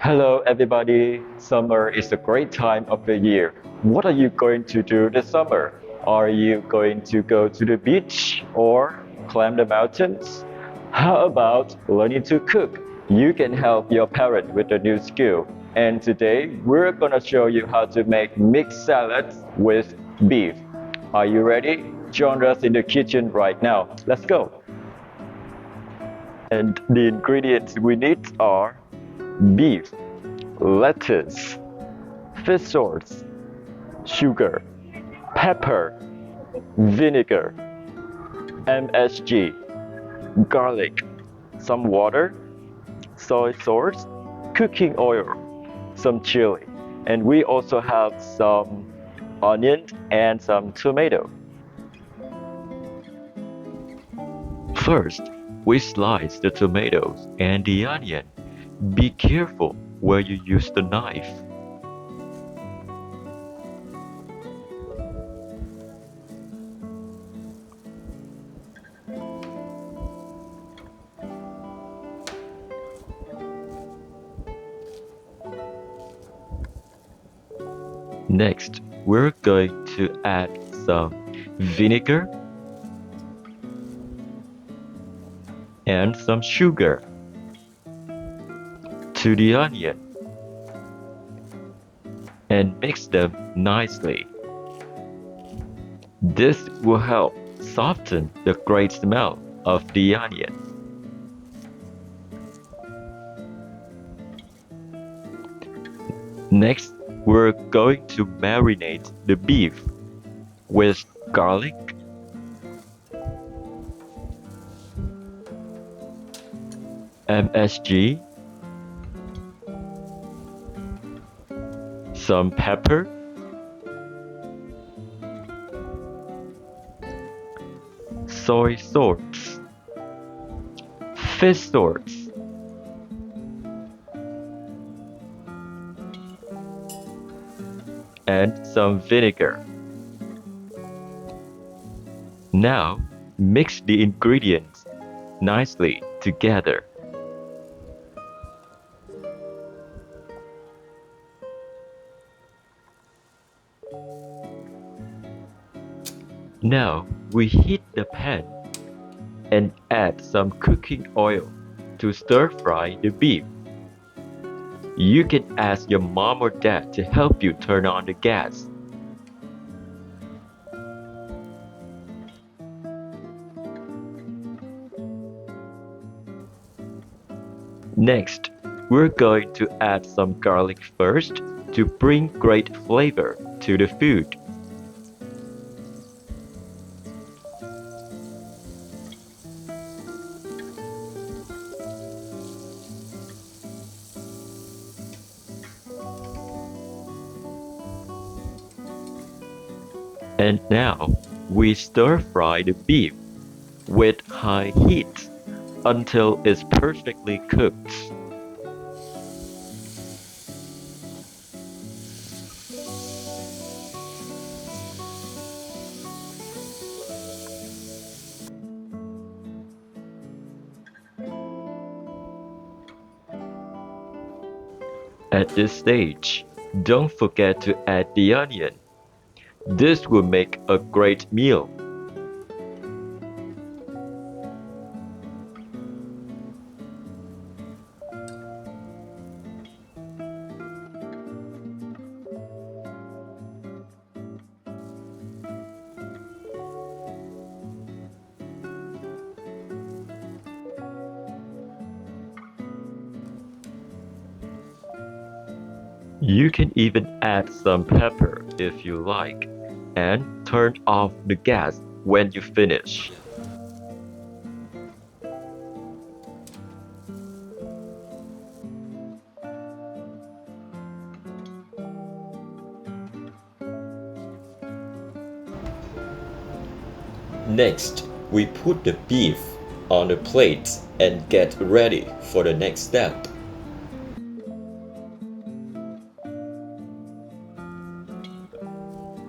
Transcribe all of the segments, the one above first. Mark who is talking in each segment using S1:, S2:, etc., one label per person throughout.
S1: Hello, everybody. Summer is a great time of the year. What are you going to do this summer? Are you going to go to the beach or climb the mountains? How about learning to cook? You can help your parent with a new skill. And today we're gonna show you how to make mixed salads with beef. Are you ready? Join us in the kitchen right now. Let's go. And the ingredients we need are beef, lettuce, fish sauce, sugar, pepper, vinegar, MSG, garlic, some water, soy sauce, cooking oil, some chili, and we also have some onion and some tomato. First, we slice the tomatoes and the onion. Be careful where you use the knife. Next, we're going to add some vinegar and some sugar to the onion and mix them nicely. This will help soften the great smell of the onion. Next, we're going to marinate the beef with garlic, MSG, some pepper, soy sauce, fish sauce, and some vinegar. Now, mix the ingredients nicely together. Now, we heat the pan and add some cooking oil to stir fry the beef. You can ask your mom or dad to help you turn on the gas. Next, we're going to add some garlic first to bring great flavor to the food. And now, we stir fry the beef with high heat until it's perfectly cooked. At this stage, don't forget to add the onion. This will make a great meal. You can even add some pepper if you like, and turn off the gas when you finish. Next, we put the beef on the plate and get ready for the next step.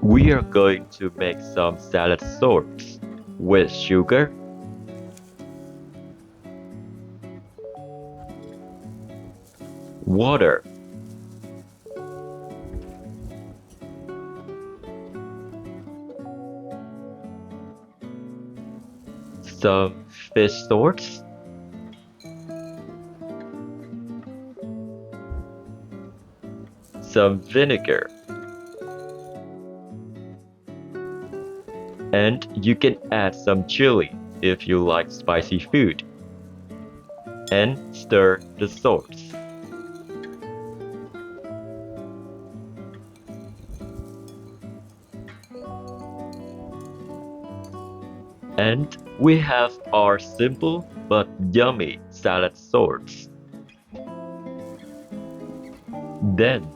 S1: We are going to make some salad sauce with sugar, water. Some fish sorts. Some vinegar. And you can add some chili if you like spicy food. And stir the sauce. And we have our simple but yummy salad sauce. Then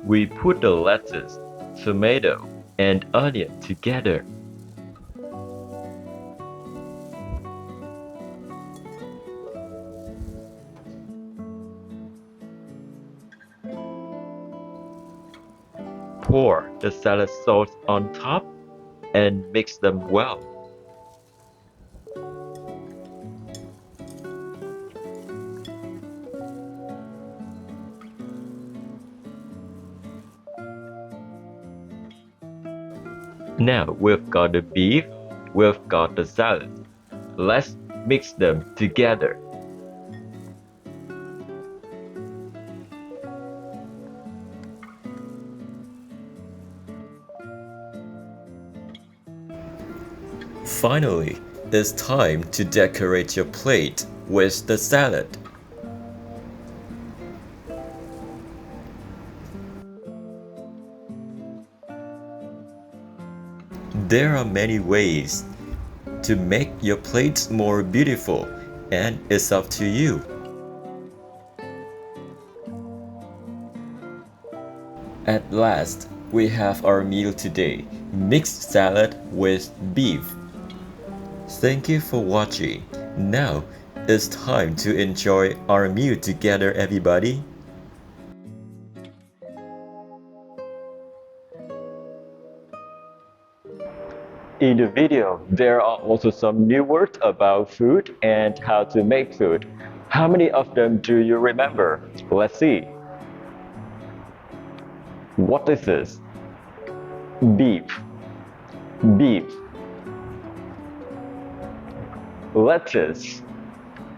S1: we put the lettuce, tomato, and onion together. Pour the salad sauce on top and mix them well. Now we've got the beef, we've got the salad. Let's mix them together. Finally, it's time to decorate your plate with the salad. There are many ways to make your plates more beautiful, and it's up to you. At last, we have our meal today, mixed salad with beef. Thank you for watching. Now, it's time to enjoy our meal together, everybody. In the video, there are also some new words about food and how to make food. How many of them do you remember? Let's see. What is this? Beef. Beef. Lettuce.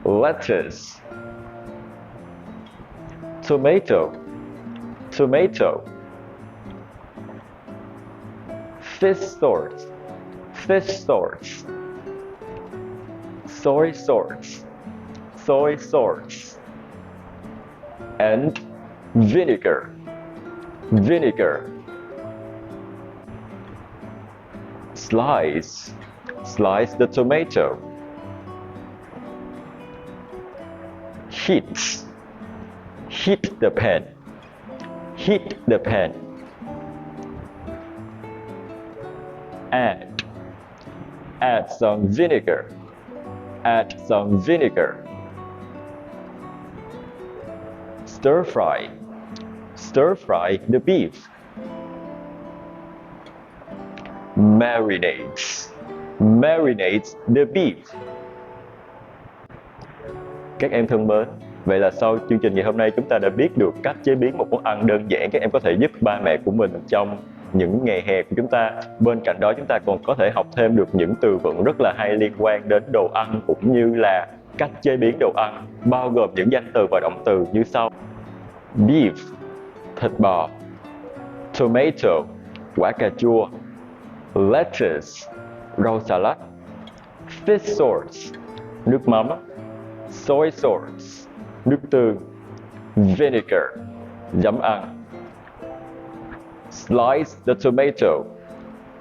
S1: Lettuce. Tomato. Tomato. Fish sauce. Fish sauce. Soy sauce. Soy sauce. And vinegar. Vinegar. Slice. Slice the tomato. Heat. Heat the pan. Heat the pan. Add. Add some vinegar. Add some vinegar. Stir fry. Stir fry the beef. Marinate. Marinate the beef. Các em thân mến, vậy là sau chương trình ngày hôm nay chúng ta đã biết được cách chế biến một món ăn đơn giản các em có thể giúp ba mẹ của mình trong những ngày hè của chúng ta. Bên cạnh đó chúng ta còn có thể học thêm được những từ vựng rất là hay liên quan đến đồ ăn cũng như là cách chế biến đồ ăn, bao gồm những danh từ và động từ như sau. Beef, thịt bò. Tomato, quả cà chua. Lettuce, rau xà lách. Fish sauce, nước mắm. Soy sauce, nước tương. Vinegar, giấm ăn. Slice the tomato,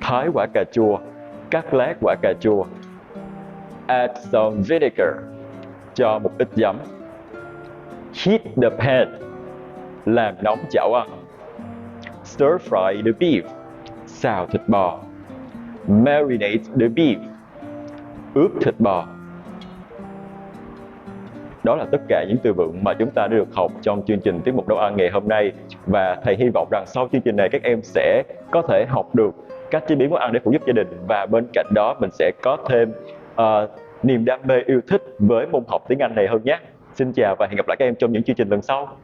S1: thái quả cà chua, cắt lát quả cà chua. Add some vinegar, cho một ít giấm. Heat the pan, làm nóng chảo ăn. Stir fry the beef, xào thịt bò. Marinate the beef, ướp thịt bò. Đó là tất cả những từ vựng mà chúng ta đã được học trong chương trình tiết mục nấu ăn ngày hôm nay. Và thầy hy vọng rằng sau chương trình này các em sẽ có thể học được cách chế biến món ăn để phụ giúp gia đình. Và bên cạnh đó mình sẽ có thêm niềm đam mê yêu thích với môn học tiếng Anh này hơn nhé. Xin chào và hẹn gặp lại các em trong những chương trình lần sau.